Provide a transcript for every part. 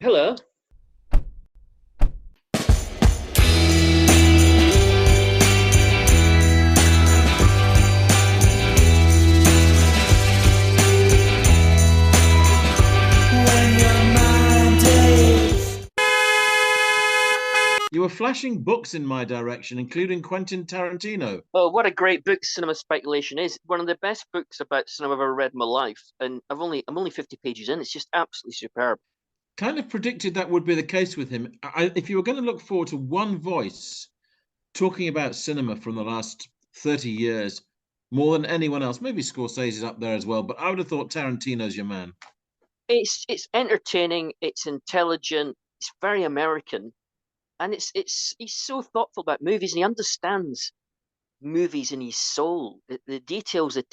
Hello. You were flashing books in my direction, including Quentin Tarantino. Oh, what a great book Cinema Speculation is. One of the best books about cinema I've ever read in my life. And I'm only 50 pages in. It's just absolutely superb. Kind of predicted that would be the case with him. If you were going to look forward to one voice talking about cinema from the last 30 years, more than anyone else, maybe Scorsese's up there as well, but I would have thought Tarantino's your man. It's entertaining, it's intelligent, it's very American, and it's he's so thoughtful about movies and he understands movies in his soul. The details, the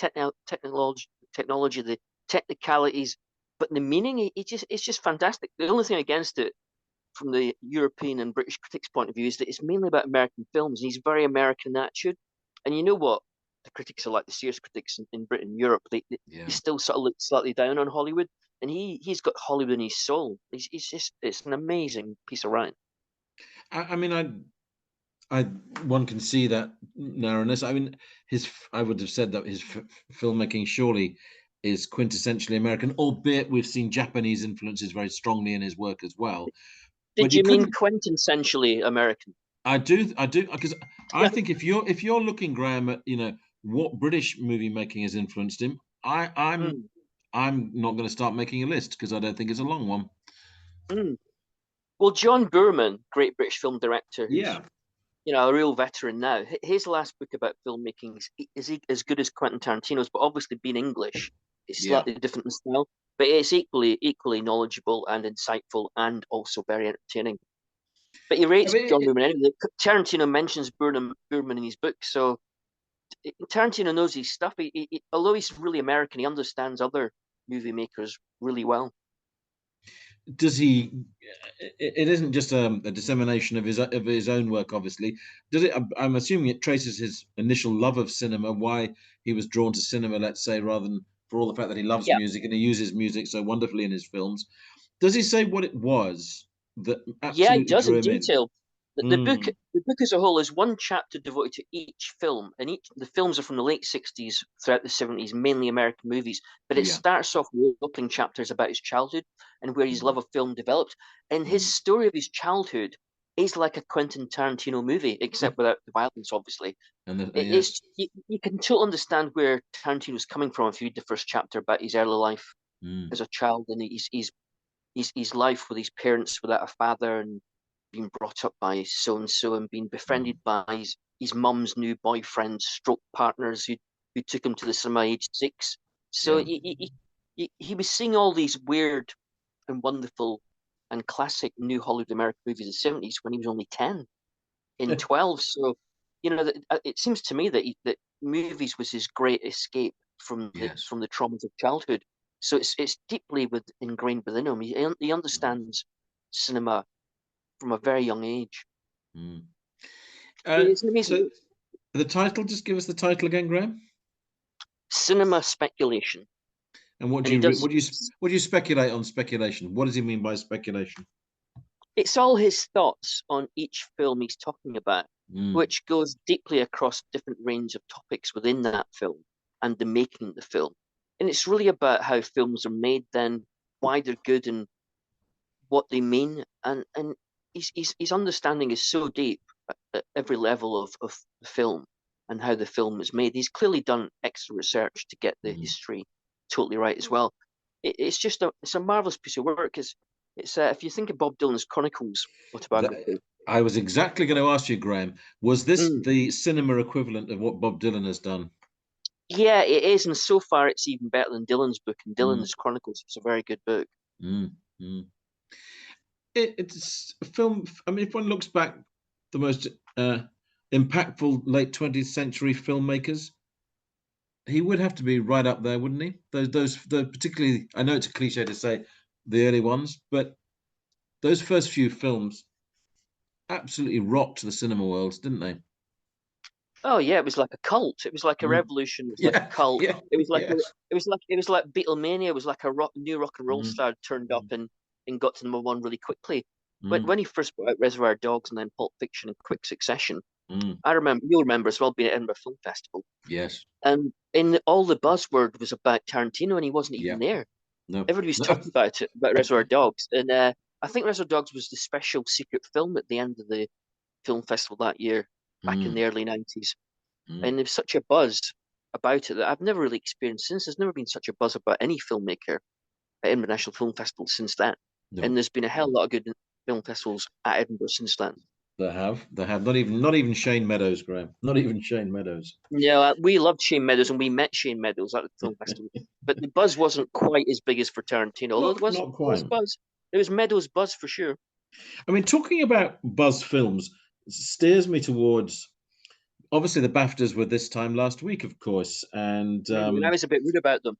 technology, the technicalities, but the meaning, it's just fantastic. The only thing against it from the European and British critics' point of view is that it's mainly about American films, and he's very American in attitude. And you know what? The critics are like the serious critics in Britain and Europe. They Yeah. still sort of look slightly down on Hollywood, and he's got Hollywood in his soul. He's just it's an amazing piece of writing. I mean, I one can see that narrowness. I mean, I would have said that his filmmaking surely is quintessentially American, albeit we've seen Japanese influences very strongly in his work as well. But Did you you mean couldn't. quintessentially American? I do, because I think if you're looking, Graham, at what British movie making has influenced him, Mm, I'm not going to start making a list because I don't think it's a long one. mm. Well, John Boorman, great British film director, who's Yeah. a real veteran now. His last book about filmmaking is as good as Quentin Tarantino's, but obviously being English, it's Yeah. slightly different in style. But it's equally knowledgeable and insightful, and also very entertaining. But he I rates mean, John Boorman anyway. Tarantino mentions Boorman in his book, so Tarantino knows his stuff. Although he's really American, he understands other movie makers really well. does he? It isn't just a dissemination of his own work, obviously. Does it? I'm assuming it traces his initial love of cinema, why he was drawn to cinema, let's say, rather than for all the fact that he loves Yeah, music and he uses music so wonderfully in his films. Does he say what it was that yeah, he absolutely does drew in him in? detail. Mm, The book as a whole is one chapter devoted to each film, and each the films are from the late 60s throughout the 70s, mainly American movies. But it yeah. starts off with opening chapters about his childhood and where his Mm, love of film developed. And his mm. story of his childhood is like a Quentin Tarantino movie, except without the violence, obviously. Yes. You can totally understand where Tarantino's coming from if you read the first chapter about his early life Mm, as a child and his life with his parents without a father and being brought up by so and so and being mm, befriended by his mum's new boyfriend, stroke partners who took him to the cinema age 6. So yeah. he was seeing all these weird and wonderful and classic new Hollywood American movies in the 70s when he was only 10 in 12. So, it seems to me that movies was his great escape from the Yes. from the traumas of childhood. So it's deeply ingrained within him. He Mm, understands cinema from a very young age. mm. It's an amazing So book. the title, just give us the title again, Graham. Cinema speculation, And what and do he you does. what do you speculate on speculation? What does he mean by speculation? It's all his thoughts on each film he's talking about, Mm, which goes deeply across different range of topics within that film and the making of the film. And it's really about how films are made, then why they're good and what they mean. And his understanding is so deep at every level of the film and how the film is made. He's clearly done extra research to get the mm. history totally right as well. It's a marvelous piece of work. It's if you think of Bob Dylan's Chronicles That, autobiography. I was exactly going to ask you, Graham. Was this Mm. the cinema equivalent of what Bob Dylan has done? Yeah, it is, and so far it's even better than Dylan's book. And Mm, Dylan's Chronicles was a very good book. mm, mm. It's a film. I mean, if one looks back, the most uh, impactful late 20th century filmmakers, he would have to be right up there, wouldn't he? The particularly. I know it's a cliche to say the early ones, but those first few films absolutely rocked the cinema world, didn't they? Oh yeah, it was like a cult. It was like a Mm. revolution. It was like Yeah, a cult. yeah, It was like yes. Beatlemania. It was like a new rock and roll Mm, star turned up, mm, and and got to number one really quickly. But Mm, when he first brought out Reservoir Dogs and then Pulp Fiction in quick succession, mm. I remember, you'll remember as well, being at Edinburgh Film Festival. Yes. And all the buzzword was about Tarantino, and he wasn't even Yeah. there. No. Everybody was No. talking about it, about Reservoir Dogs. And I think Reservoir Dogs was the special secret film at the end of the film festival that year, back in Mm, the early 90s. mm. And there was such a buzz about it that I've never really experienced since. There's never been such a buzz about any filmmaker at Edinburgh National Film Festival since then. And No. there's been a hell of a lot of good film festivals at Edinburgh since then. They have. They have. Not even Shane Meadows, Graham. Not even Shane Meadows. Yeah, we loved Shane Meadows and we met Shane Meadows at the film festival. But the buzz wasn't quite as big as for Tarantino, although Not there was quite. buzz. There was Meadows buzz for sure. I mean, talking about buzz films steers me towards obviously the BAFTAs were this time last week, of course, and And I was a bit rude about them.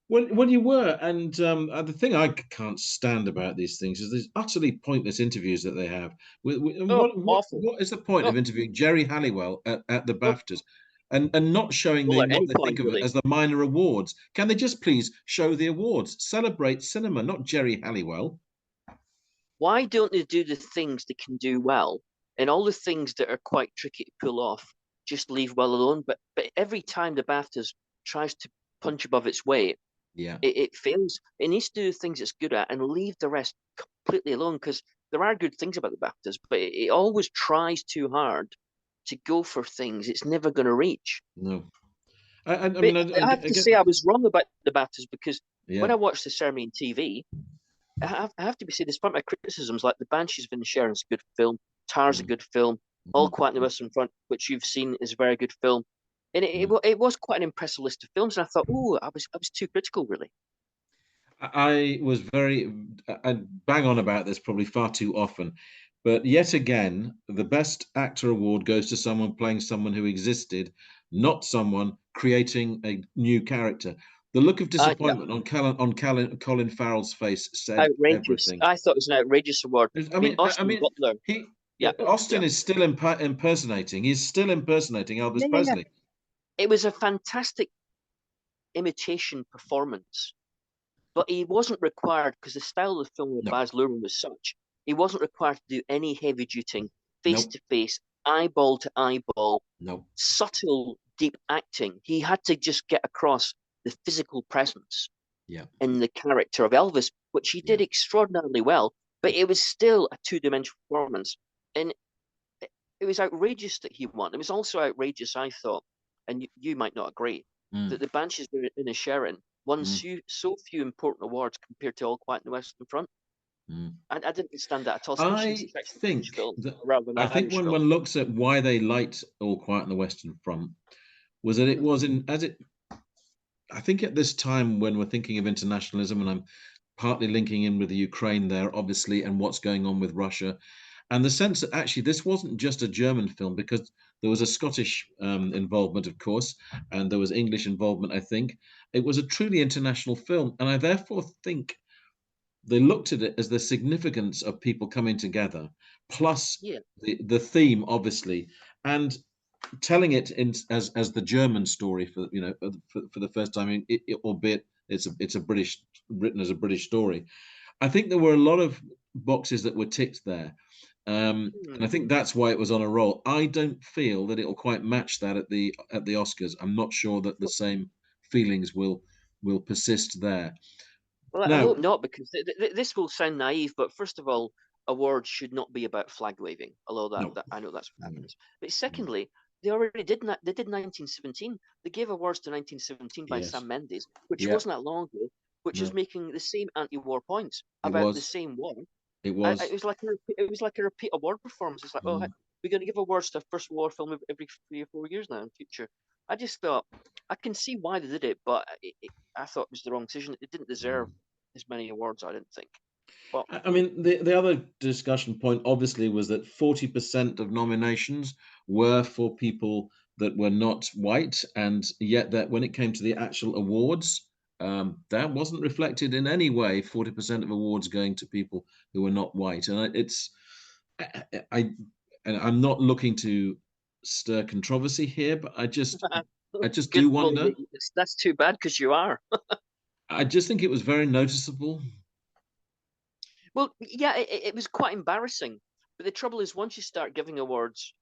well, you were, and the thing I can't stand about these things is these utterly pointless interviews that they have. And Oh, awful. what is the point Oh, of interviewing Jerry Halliwell at the oh, BAFTAs, and not showing well, the at what any they think point, of it really. as the minor awards? Can they just please show the awards, celebrate cinema, not Jerry Halliwell? Why don't they do the things they can do well, and all the things that are quite tricky to pull off, just leave well alone? But every time the BAFTAs tries to punch above its weight, Yeah, it fails. It needs to do the things it's good at and leave the rest completely alone, because there are good things about the BAFTAs, but it always tries too hard to go for things it's never going to reach. no. I But mean, I have I to get, say I was wrong about the BAFTAs, because when yeah. I watched the ceremony on TV, I have to be saying, despite my criticisms, like The Banshees of Inisherin's a good film, Tar's a Mm, good film, All mm, Quiet on the Western Front, which you've seen, is a very good film. And mm. it was quite an impressive list of films, and I thought, oh, I was too critical, really. I was very I bang on about this probably far too often, but yet again, the Best Actor award goes to someone playing someone who existed, not someone creating a new character. The look of Yeah, disappointment Colin Farrell's face said outrageous. everything. I thought it was an outrageous award. I mean, I Austin mean, Butler. he Yeah, Austin yeah, is still impersonating. He's still impersonating yeah, Elvis yeah, yeah. Presley. It was a fantastic imitation performance, but he wasn't required, because the style of the film with No, Baz Luhrmann was such. He wasn't required to do any heavy duty, face no, to face, eyeball to eyeball, no. subtle, deep acting. He had to just get across the physical presence Yeah, in the character of Elvis, which he yeah. did extraordinarily well, but it was still a two-dimensional performance. And it was outrageous that he won. It was also outrageous, I thought, and you might not agree, Mm, that the Banshees of Inisherin won mm, so few important awards compared to All Quiet on the Western Front. mm. I didn't understand that at all, especially as I it's a British think film that rather than I an think Irish when film. one looks at why they liked All Quiet on the Western Front was that it Hmm. was in as it I think at this time when we're thinking of internationalism, and I'm partly linking in with the Ukraine there, obviously, and what's going on with Russia, and the sense that actually this wasn't just a German film because there was a Scottish involvement, of course, and there was English involvement. I think it was a truly international film, and I therefore think they looked at it as the significance of people coming together, plus Yeah. the theme, obviously, and telling it in as the German story for for the first time, albeit it's a British written as a British story. I think there were a lot of boxes that were ticked there, and I Hmm. think that's why it was on a roll. I don't feel that it'll quite match that at the Oscars. I'm not sure that the same feelings will persist there. Well, I Now, hope not, because this will sound naive, but first of all, awards should not be about flag waving, although no, that I know that's what no, happens. But no. secondly, they already did that. They did 1917. They gave awards to 1917 by Yes, Sam Mendes, which yeah, wasn't that long ago, which was no, making the same anti-war points it about the was, same war. it was. It was like a repeat award performance. It's like, oh, Mm. we're going to give awards to a first war film every 3 or 4 years now in future. I just thought I can see why they did it, but I thought it was the wrong decision. It didn't deserve Mm. as many awards, I didn't think. But I mean, the other discussion point obviously was that 40% of nominations were for people that were not white, and yet that when it came to the actual awards, that wasn't reflected in any way. 40% of awards going to people who were not white, and I and I'm not looking to stir controversy here, but I just good. do Well, wonder. that's too bad because you are. I just think it was very noticeable. Well, yeah, it was quite embarrassing. But the trouble is, once you start giving awards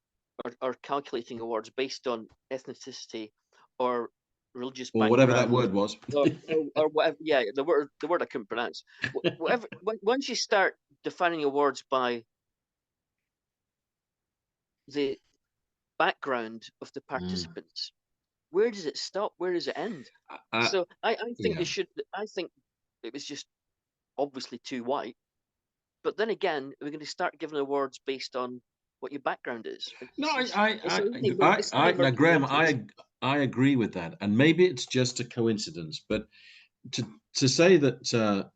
or calculating awards based on ethnicity or religious or whatever that background word was. or whatever, yeah, the word I couldn't pronounce. Whatever. Once you start defining awards by the background of the Mm. participants, where does it stop? Where does it end? So I think they Yeah. should. I think it was just obviously too white. But then again, we're going to start giving awards based on what your background is. No, It's only now, murky Graham, waters. I agree with that, and maybe it's just a coincidence, but to say that,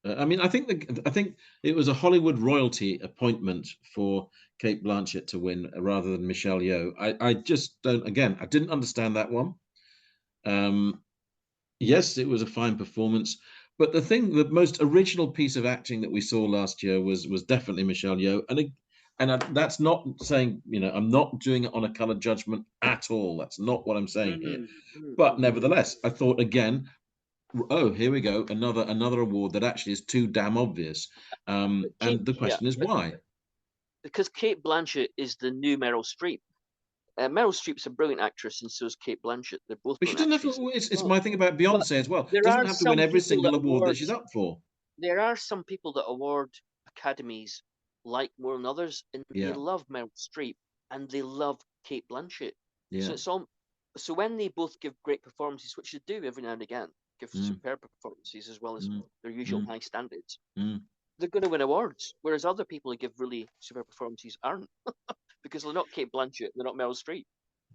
I mean, I think it was a Hollywood royalty appointment for Kate Blanchett to win rather than Michelle Yeoh. I just don't. Again, I didn't understand that one. Um, yes, it was a fine performance, but the most original piece of acting that we saw last year was definitely Michelle Yeoh, that's not saying, I'm not doing it on a color judgment at all. That's not what I'm saying here. Mm, mm, But mm, mm. nevertheless, I thought again, oh, here we go, another award that actually is too damn obvious. But And the question is but why? because Kate Blanchett is the new Meryl Streep. Meryl Streep's a brilliant actress, and so is Kate Blanchett. They're both But she brilliant doesn't have actresses. to. It's Well, my thing about but Beyonce as well. there Doesn't are have to win some every people that single award that award she's up for. there are some people that award academies like more than others, and they Yeah, love Meryl Streep and they love Kate Blanchett. So yeah. it's all so when they both give great performances, which they do every now and again, give Mm, superb performances as well as mm, their usual mm, high standards, mm. they're going to win awards. Whereas other people who give really superb performances aren't, because they're not Kate Blanchett, they're not Meryl Streep.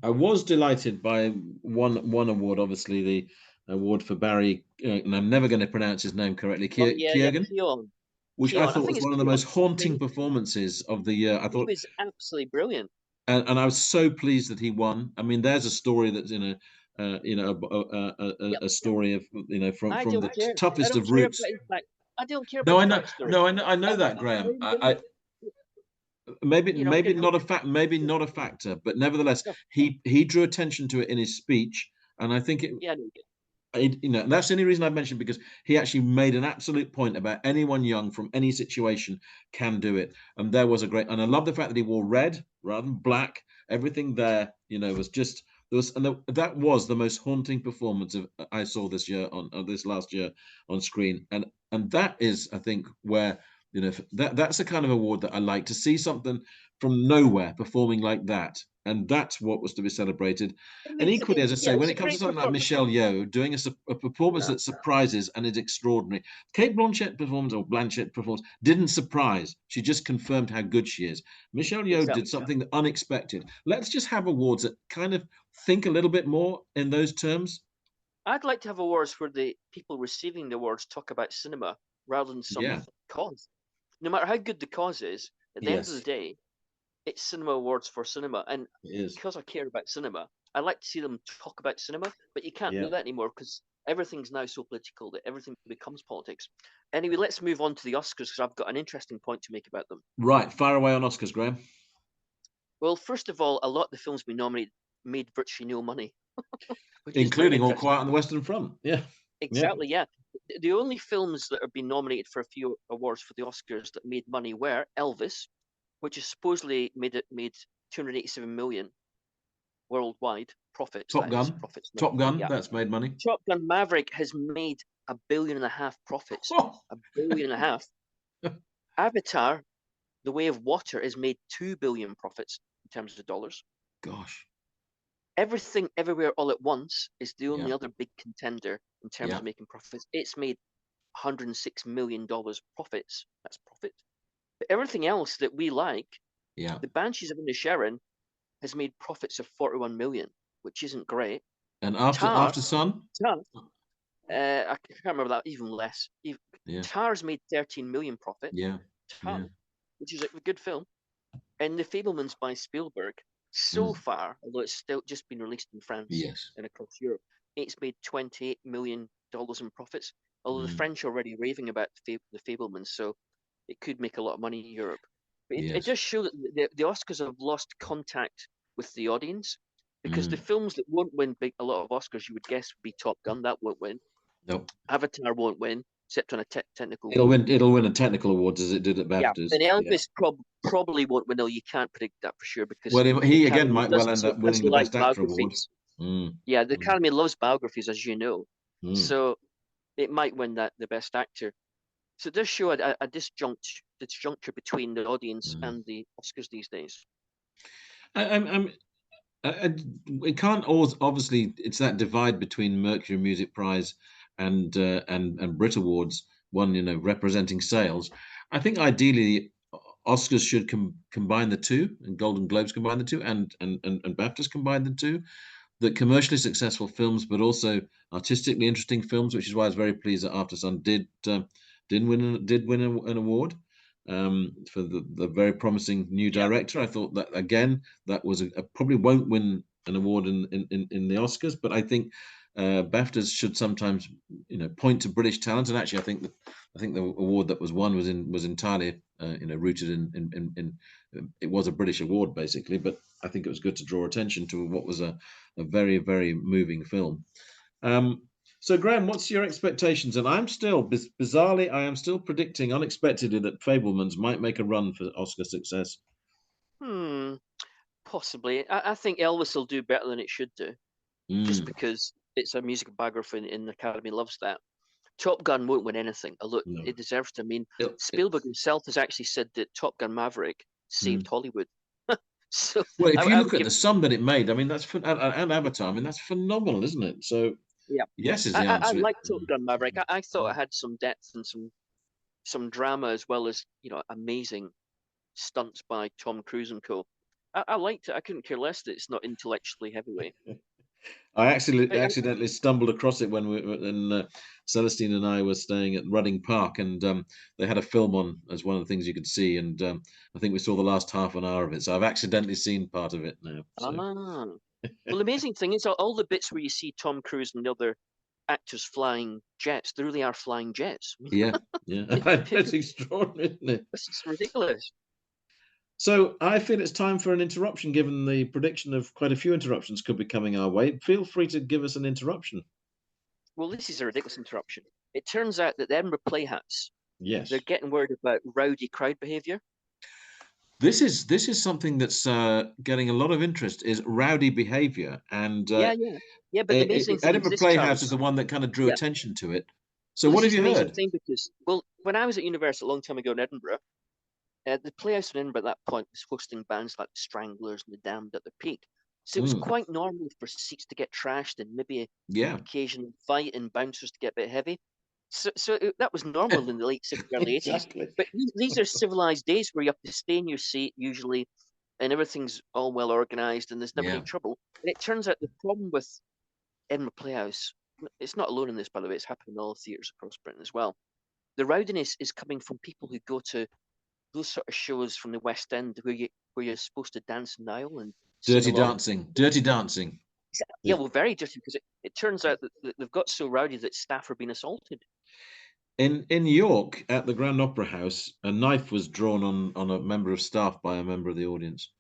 I was delighted by one award, obviously the award for Barry, and I'm never going to pronounce his name correctly, Oh yeah, yeah, Keoghan, Keon, which I Keon. I thought think was it's one of the Keon. most haunting He, performances of the year. I he thought, was absolutely brilliant. and I was so pleased that he won. I mean, there's a story that's Yep. a story of I from don't the care. I toughest don't of care roots. about his back. I don't care about No, his I know, backstory. no, I know I, that, Graham. when you know, Maybe can, not a fact, maybe not a factor, but nevertheless, no, he drew attention to it in his speech, and I think yeah, no, that's the only reason I mentioned, because he actually made an absolute point about anyone young from any situation can do it, and there was a great, and I love the fact that he wore red rather than black. Everything there, was just there was, and that was the most haunting performance of I saw this year on this last year on screen, and that is, I think, where that's the kind of award that I like to see, something from nowhere performing like that, and that's what was to be celebrated. I And mean, equally, as I yeah, say, when it's it a comes to great something like performance. Michelle Yeoh doing a performance Yeah, that surprises and is extraordinary, Kate Blanchett performance didn't surprise. She just confirmed how good she is. Michelle Yeoh did exactly. something unexpected. Let's just have awards that kind of think a little bit more in those terms. I'd like to have awards where the people receiving the awards talk about cinema rather than some Yeah. cause. No matter how good the cause is, at the end of the Yes, day, it's cinema awards for cinema. And it is. because I care about cinema, I like to see them talk about cinema, but you can't Yeah. do that anymore because everything's now so political that everything becomes politics. Anyway, let's move on to the Oscars because I've got an interesting point to make about them. Right. Fire away on Oscars, Graham. Well, first of all, a lot of the films we nominated made virtually no money, which is very Including All interesting. Quiet on the Western Front. Yeah. Yeah. Exactly, yeah. The only films that have been nominated for a few awards for the Oscars that made money were Elvis, which is supposedly made 287 million worldwide profits. Top That is Gun. profits. Not, Top Gun. yeah. That's made money. Top Gun Maverick has made 1.5 billion profits. Oh, 1.5 billion. Avatar, The Way of Water, has made 2 billion profits in terms of dollars. gosh. Everything Everywhere All at Once is the Yeah. only other big contender in terms Yeah. of making profits. It's made $106 million profits. That's profit. But everything else that we like, Yeah. the Banshees of Inisherin has made profits of 41 million, which isn't great. And Tar, After Sun. Tar, I can't remember that, even less. Yeah. Tar's made 13 million profit. Yeah. Tar, Yeah. which is a good film. And The Fablemans by Spielberg, so Mm. far, although it's still just been released in France Yes. and across Europe, it's made $28 million in profits. Although the Mm. French are already raving about The Fablemans, so it could make a lot of money in Europe. But it Yes. does show that the Oscars have lost contact with the audience because the Mm. films that won't win a lot of Oscars, you would guess, would be Top Gun. That won't win. Nope. Avatar won't win. except on a technical. It'll win a technical awards as it did at Yeah, BAFTAs. and Yeah. Elvis probably won't win. Though you can't predict that for sure because Well, the he again Academy might well end up winning doesn't the like Best Actor award. biographies. Mm, Yeah, the mm, Academy loves biographies, as you know. mm, So it might win that the Best Actor. So it does show a disjuncture between the audience mm. and the Oscars these days. I'm it can't always, obviously it's that divide between Mercury Music Prize and Brit Awards, one representing sales. I think ideally Oscars should combine the two, and Golden Globes combine the two, and BAFTAs combine the two. That commercially successful films, but also artistically interesting films, which is why I was very pleased that After Sun did win an award for the very promising new director. I thought that again that was probably won't win an award in the Oscars, but I think BAFTAs should sometimes point to British talent. And actually, I think the award that was won was entirely rooted in it was a British award basically, but I think it was good to draw attention to what was a very, very moving film. So, Graham, what's your expectations? And I'm still, bizarrely, I am still predicting unexpectedly that Fabelmans might make a run for Oscar success. Possibly. I think Elvis will do better than it should do, just Mm, because it's a musical biography and the Academy loves that. Top Gun won't win anything, although no. it deserves to. I mean, It- Spielberg himself has actually said that Top Gun Maverick saved mm. Hollywood. So Well, if you I look would at give, the sum that it made, I mean, and Avatar, I mean, that's phenomenal, isn't it? So, yeah. yes is the I answer. like Top Gun Maverick. I thought Mm. it had some depth and some drama as well as amazing stunts by Tom Cruise and co. I liked it. I couldn't care less that it's not intellectually heavyweight. I actually I, accidentally stumbled across it when Celestine and I were staying at Rudding Park, and they had a film on as one of the things you could see, and I think we saw the last half an hour of it. So I've accidentally seen part of it now. So Well, the amazing thing is all the bits where you see Tom Cruise and the other actors flying jets, they really are flying jets. yeah, yeah, it's extraordinary, isn't it? This is ridiculous. So I feel it's time for an interruption, given the prediction of quite a few interruptions could be coming our way. Feel free to give us an interruption. Well, this is a ridiculous interruption. It turns out that the Edinburgh Playhouse, they're Yes. getting worried about rowdy crowd behaviour. This is something that's getting a lot of interest. Is rowdy behaviour, and Yeah. But the amazing thing is Edinburgh this, Playhouse is Charles. the one that kind of drew Yeah. attention to it. So Well, what this have is the you amazing heard? thing because, well, when I was at university a long time ago in Edinburgh, the Playhouse in Edinburgh at that point was hosting bands like the Stranglers and the Damned at their peak. So it was Mm, quite normal for seats to get trashed and maybe an yeah, occasional fight and bouncers to get a bit heavy. That was normal in the late 70s, early 80s. exactly. But these are civilized days where you have to stay in your seat usually and everything's all well organized and there's never any Yeah, trouble. And it turns out the problem with Edinburgh Playhouse, it's not alone in this, by the way, it's happening in all theatres across Britain as well. The rowdiness is coming from people who go to those sort of shows from the West End where you're supposed to dance in the aisle and sing Dirty along. Dancing. Dirty Dancing. Yeah, well, very dirty because it turns out that they've got so rowdy that staff are being assaulted. In York at the Grand Opera House, a knife was drawn on a member of staff by a member of the audience.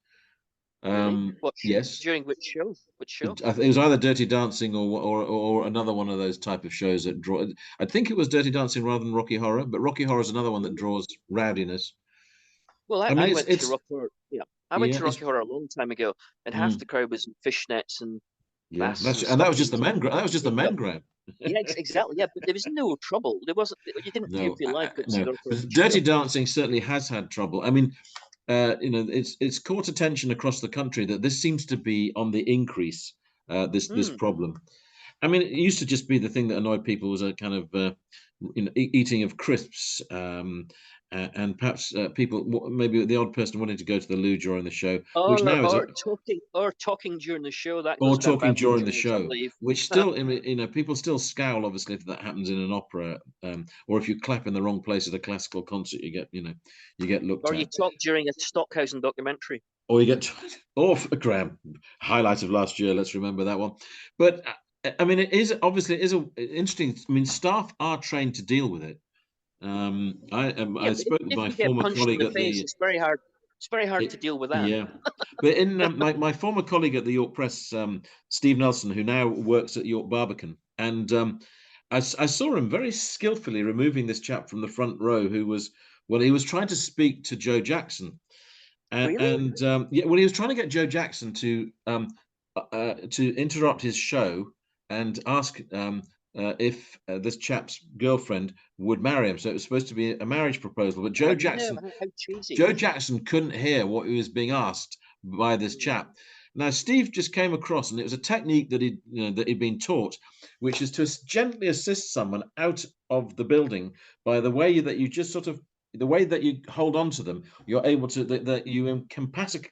Really? Yes, During which show? Which show? it was either Dirty Dancing or another one of those type of shows that draw. I think it was Dirty Dancing rather than Rocky Horror, but Rocky Horror is another one that draws rowdiness. Well, I mean, I it's went to it's Rocky Horror. Yeah, I went yeah, to it's Rocky Horror a long time ago, and half mm, the crowd was in fishnets and yeah. glasses and That was just the stockings and men. That was just the men makeup. grab. Yeah, exactly. Yeah, but there was no trouble. There wasn't. You didn't fear No, for your life going to see no. the Rocky Horror But show. Dirty Dancing certainly has had trouble. I mean, it's caught attention across the country that this seems to be on the increase. This Hmm. problem. I mean, it used to just be the thing that annoyed people was a kind of eating of crisps, and perhaps people maybe the odd person wanting to go to the loo during the show, which now is a Or talking during the show that or goes down talking badly in during the journals, I show, believe. which still, I mean, people still scowl obviously if that happens in an opera, or if you clap in the wrong place at a classical concert, you get looked Or you at, talk during a Stockhausen documentary. or you get off a Graham highlight of last year. Let's remember that one. But I mean, it is a interesting. I mean, staff are trained to deal with it. Yeah, I but spoke with if my you get former punched in colleague the at face, the it's very hard. It's very hard to it, deal with that. yeah, but in my former colleague at the York Press, Steve Nelson, who now works at York Barbican, and I saw him very skillfully removing this chap from the front row who was, well, he was trying to speak to Joe Jackson. Really? Yeah, well, he was trying to get Joe Jackson to interrupt his show and ask if this chap's girlfriend would marry him. So it was supposed to be a marriage proposal, but Oh no! How cheesy! Joe Jackson couldn't hear what he was being asked by this Mm. chap. Now Steve just came across, and it was a technique that he'd been taught, which is to gently assist someone out of the building by the way that you just sort of the way that you hold on to them, you're able to that you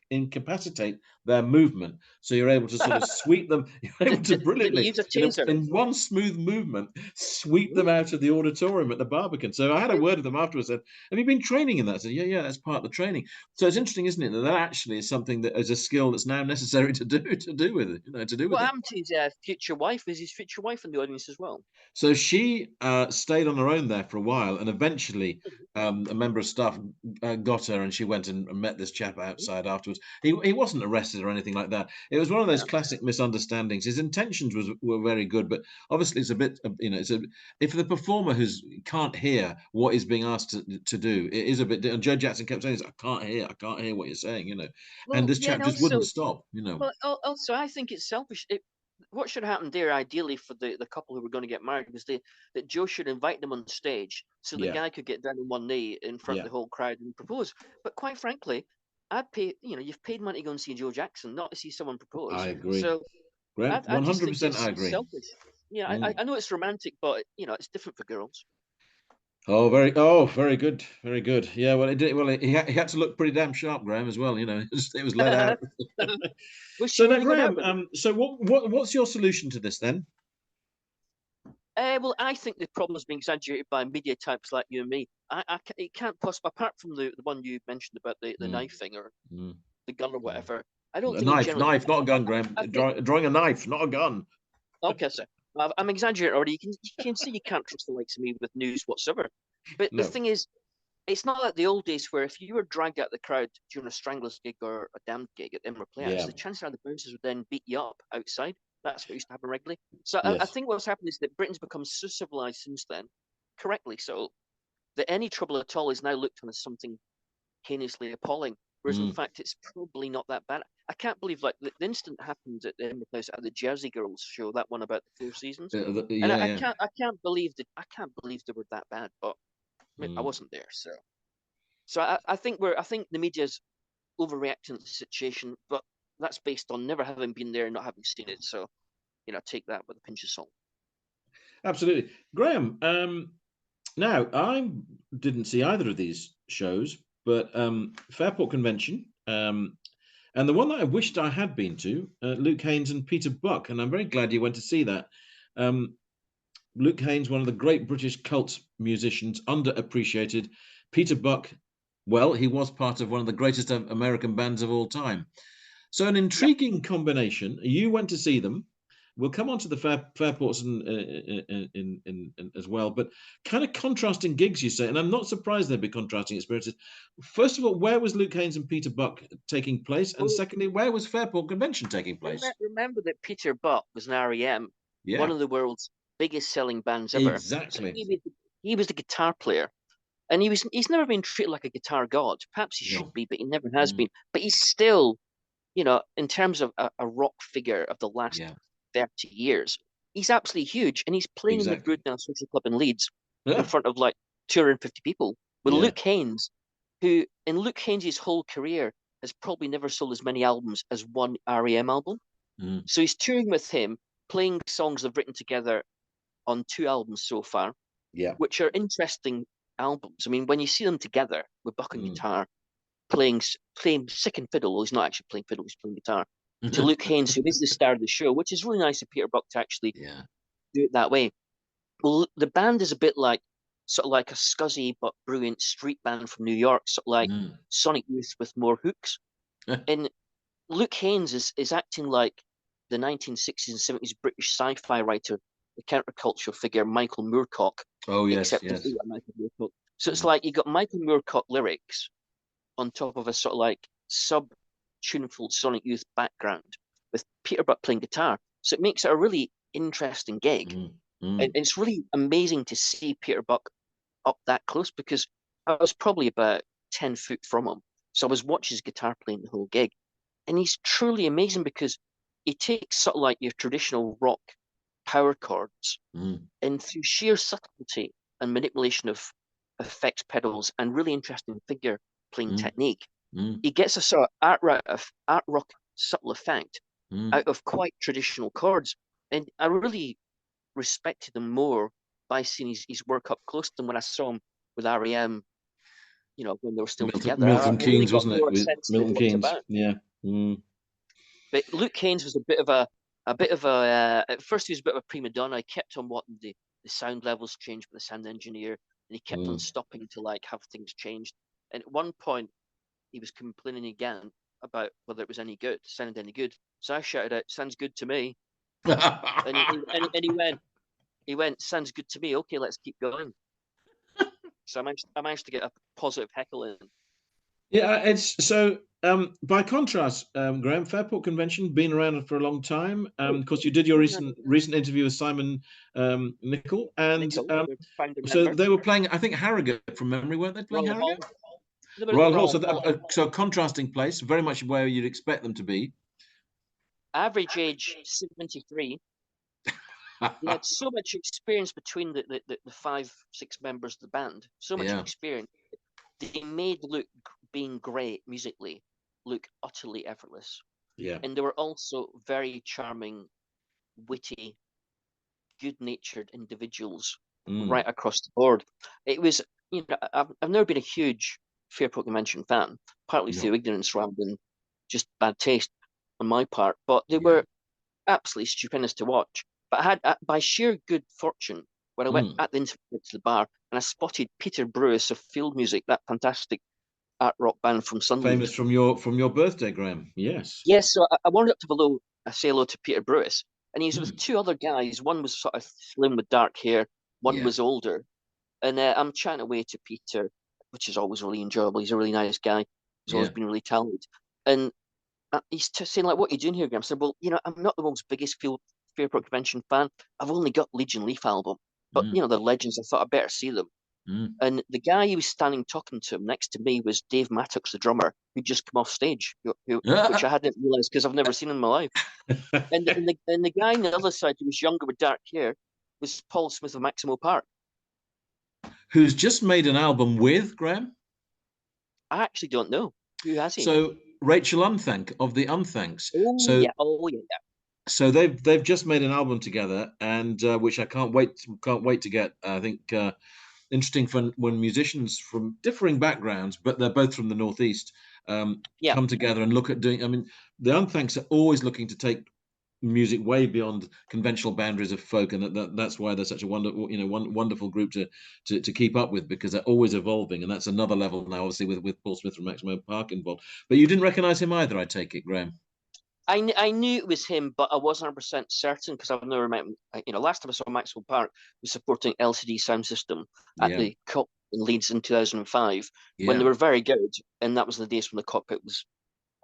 incapacitate their movement, so you're able to sort of sweep them. You're able to Did he brilliantly, use a taser? in one smooth movement, sweep them Ooh. out of the auditorium at the Barbican. So I had a word with them afterwards. Said, "Have you been training in that?" I said, "Yeah, that's part of the training." So it's interesting, isn't it, that actually is something that is a skill that's now necessary to do with it, to do with What it. happened to his future wife? Is his future wife in the audience as well? So she stayed on her own there for a while, and eventually a member of staff got her, and she went and met this chap outside afterwards. He wasn't arrested or anything like that. It was one of those Yeah. classic misunderstandings. His intentions were very good, but obviously it's a bit, it's a if the performer who's can't hear what is being asked to do, it is a bit. And Joe Jackson kept saying, I can't hear what you're saying." And Well, this yeah, chap and just wouldn't also, stop. also, I think it's selfish. What should happen there, ideally, for the couple who were going to get married, was that Joe should invite them on stage so the Yeah, guy could get down on one knee in front of yeah, the whole crowd and propose. But quite frankly, I'd pay. You've paid money to go and see Joe Jackson, not to see someone propose. I agree. So Graham, I just think 100% I it's agree. selfish. Yeah, Mm. I know it's romantic, but it's different for girls. Very good, very good. Yeah, well, it did. Well, he had to look pretty damn sharp, Graham, as well. It was let out. Was she So now, really going out Graham, with him? so what's your solution to this then? Well, I think the problem is being exaggerated by media types like you and me. It can't possibly, apart from the one you mentioned about the Mm, knife thing or mm, the gun or mm. whatever. I don't A think in knife, general. knife, not a gun, Graham. I think Drawing a knife, not a gun. okay, so I'm exaggerating already. You can see you can't trust the likes of me with news whatsoever. But the No. thing is, it's not like the old days where if you were dragged out of the crowd during a Stranglers gig or a Damned gig at Emma Playhouse, Yeah. the chances are the bouncers would then beat you up outside. That's what used to happen regularly. So I Yes. think what's happened is that Britain's become so civilized since then, correctly so, that any trouble at all is now looked on as something heinously appalling. Whereas in Mm. fact, it's probably not that bad. I can't believe like the incident happened at the Emma Place at the Jersey Girls show, that one about the Four Seasons, and Yeah, yeah. I can't believe that I can't believe they were that bad. But I Mm. wasn't there, so I think the media's overreacting to the situation, but that's based on never having been there and not having seen it. So take that with a pinch of salt. Absolutely, Graham. Now, I didn't see either of these shows, but Fairport Convention, and the one that I wished I had been to, Luke Haines and Peter Buck, and I'm very glad you went to see that. Um, Luke Haines, one of the great British cult musicians, underappreciated. Peter Buck, well, he was part of one of the greatest American bands of all time. So an Yeah. intriguing combination. You went to see them. We'll come on to the Fairports as well, but kind of contrasting gigs, you say, and I'm not surprised there'd be contrasting experiences. First of all, where was Luke Haines and Peter Buck taking place? And Well, secondly, where was Fairport Convention taking place? remember that Peter Buck was an REM, one Yeah, of the world's biggest selling bands ever. So exactly. he was the guitar player, and he's never been treated like a guitar god. Perhaps he should No. be, but he never has Mm, been. But he's still, in terms of a rock figure of the last yeah, 30 years, he's absolutely huge. And he's playing in the exactly. Brooddown Social Club in Leeds in Yeah, front of like 250 people with yeah. Luke Haines, who in Luke Haynes' whole career has probably never sold as many albums as one REM album. Mm, So he's touring with him, playing songs they've written together on two albums so far, yeah. which are interesting albums. I mean, when you see them together with Buck on Mm. guitar, playing sick and fiddle, well, he's not actually playing fiddle, he's playing guitar, to Luke Haynes, who is the star of the show, which is really nice of Peter Buck to actually Yeah. do it that way. Well, the band is a bit like sort of like a scuzzy but brilliant street band from New York, sort of like Mm. Sonic Youth with more hooks. And Luke Haynes is acting like the 1960s and 70s British sci-fi writer, the countercultural figure Michael Moorcock, Oh, yes, except a yes. fool like Michael Moorcock. So it's Mm. like you got Michael Moorcock lyrics on top of a sort of like sub-tuneful Sonic Youth background with Peter Buck playing guitar. So it makes it a really interesting gig. Mm. And Mm. it's really amazing to see Peter Buck up that close because I was probably about 10 foot from him. So I was watching his guitar playing the whole gig. And he's truly amazing because he takes sort of like your traditional rock power chords Mm. and through sheer subtlety and manipulation of effects pedals and really interesting figure playing Mm. technique, Mm. he gets a sort of art rock subtle effect Mm. out of quite traditional chords. And I really respected him more by seeing his work up close than when I saw him with REM, when they were still together. I Milton really Keynes, got wasn't it? more With sense of Milton what it's Keynes. about. Yeah. Mm. But Luke Haines was at first he was a bit of a prima donna. He kept on wanting the sound levels changed by the sound engineer, and he kept on Mm. stopping to like have things changed. And at one point, he was complaining again about whether it was any good, sounded any good. So I shouted out, "Sounds good to me." And he went, "Sounds good to me. Okay, let's keep going." So I managed to get a positive heckle in. Yeah, it's so. By contrast, Graham, Fairport Convention been around for a long time. Oh, Of course, you did your yeah, recent interview with Simon Nicol, and Nicole, the founder so member, they were playing. I think Harrogate from memory, weren't they playing Royal Harrogate? Hall. They were at the Royal Hall. Royal So Hall. so a contrasting place, very much where you'd expect them to be. Average age 73. They had so much experience between the five, six members of the band, so much Yeah, experience. They made Luke being great musically look utterly effortless. yeah. And they were also very charming, witty, good-natured individuals Mm, right across the board. It was, I've never been a huge Fairport Convention fan, partly through no, ignorance rather than just bad taste on my part. But they yeah. were absolutely stupendous to watch. But I had, by sheer good fortune, when I went Mm. at the interview to the bar and I spotted Peter Brewis of Field Music, that fantastic art rock band from Sunderland. Famous from your birthday, Graham. Yes. Yes, so I wandered up to below, I say hello to Peter Brewis, and he was with Mm. two other guys. One was sort of slim with dark hair, one Yeah. was older. And I'm chatting away to Peter, which is always really enjoyable. He's a really nice guy. He's always Yeah. been really talented. And he's saying, like, what are you doing here, Graham? I said, well, I'm not the world's biggest Fairport Convention fan. I've only got Legion Leaf album. But, Mm. they're legends. I thought I'd better see them. Mm. And the guy who was standing talking to him next to me was Dave Mattox, the drummer, who'd just come off stage, which I hadn't realised because I've never seen in my life. And the guy on the other side, who was younger with dark hair, was Paul Smith of Maximo Park. Who's just made an album with Graham? I actually don't know. Who has he? So Rachel Unthank of the Unthanks. Oh So yeah, oh yeah, yeah. so they've just made an album together, and which I can't wait to get. I think interesting fun when musicians from differing backgrounds, but they're both from the Northeast, Yeah, come together and look at doing. I mean, the Unthanks are always looking to take music way beyond conventional boundaries of folk, and that's why they're such a wonderful, wonderful group to keep up with, because they're always evolving, and that's another level now, obviously with Paul Smith from Maximo Park involved. But you didn't recognise him either, I take it, Graham. I knew it was him, but I wasn't 100% certain because I've never met him. Last time I saw Maxwell Park was supporting LCD Sound System at Yeah, the Cup in Leeds in 2005 when they yeah, were very good, and that was the days when the Cockpit was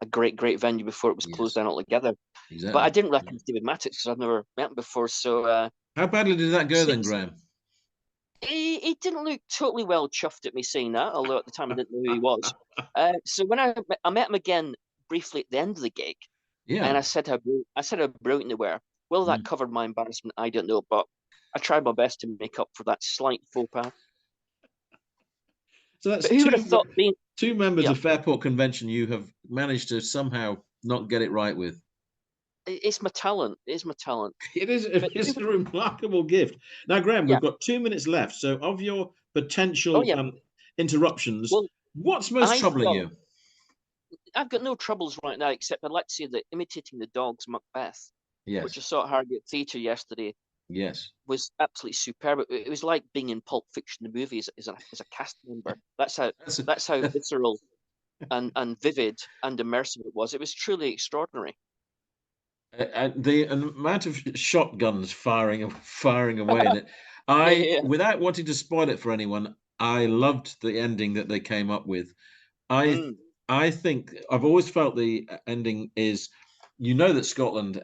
a great, great venue before it was closed yes, down altogether. But I exactly. didn't recognize David Mattis because I've never met him before. So How badly did that go then, Graham? he didn't look totally well chuffed at me saying that, although at the time I didn't know who he was. So when I met him again briefly at the end of the gig, Yeah. and I said how brilliant they were. Will that Mm. covered my embarrassment? I don't know, but I tried my best to make up for that slight faux pas. So that's But who would have thought being two members yeah, of Fairport Convention you have managed to somehow not get it right with. it's my talent. It is my talent. It is But who it's would a remarkable gift. Now, Graham, we've yeah. got 2 minutes left. So, of your Oh potential yeah. interruptions, Well, what's most I troubling thought you? I've got no troubles right now except I'd like to say that imitating the dog's Macbeth, which Yes, I saw at Harrogate Theatre yesterday, yes. was absolutely superb. It was like being in Pulp Fiction, the movie, as a cast member. That's how That's that's how visceral and vivid and immersive it was. It was truly extraordinary. the amount of shotguns firing away in it. I, Yeah. without wanting to spoil it for anyone, I loved the ending that they came up with. I Mm, I think I've always felt the ending is you know that Scotland,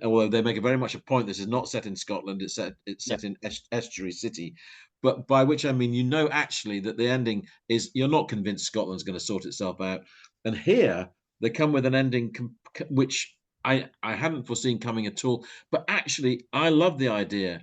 although they make a very much a point, this is not set in Scotland. It's Yeah. set in Estuary City, but by which I mean you know actually that the ending is you're not convinced Scotland's going to sort itself out. And here they come with an ending which I hadn't foreseen coming at all. But actually, I love the idea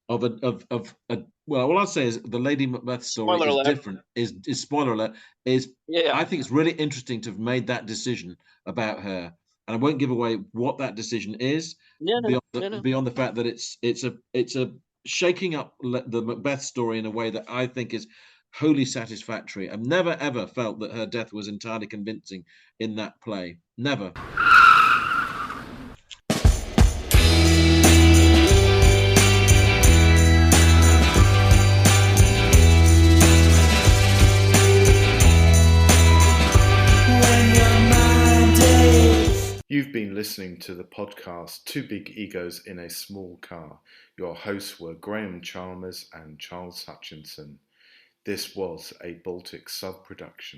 of a well, all I'll say is the Lady Macbeth story Spoiler is alert. different. Is spoiler alert? Is Yeah. I think it's really interesting to have made that decision about her, and I won't give away what that decision is No, no, beyond no, no. beyond the fact that it's a shaking up the Macbeth story in a way that I think is wholly satisfactory. I've never ever felt that her death was entirely convincing in that play. Never. You've been listening to the podcast Two Big Egos in a Small Car. Your hosts were Graham Chalmers and Charles Hutchinson. This was a Baltic Sub production.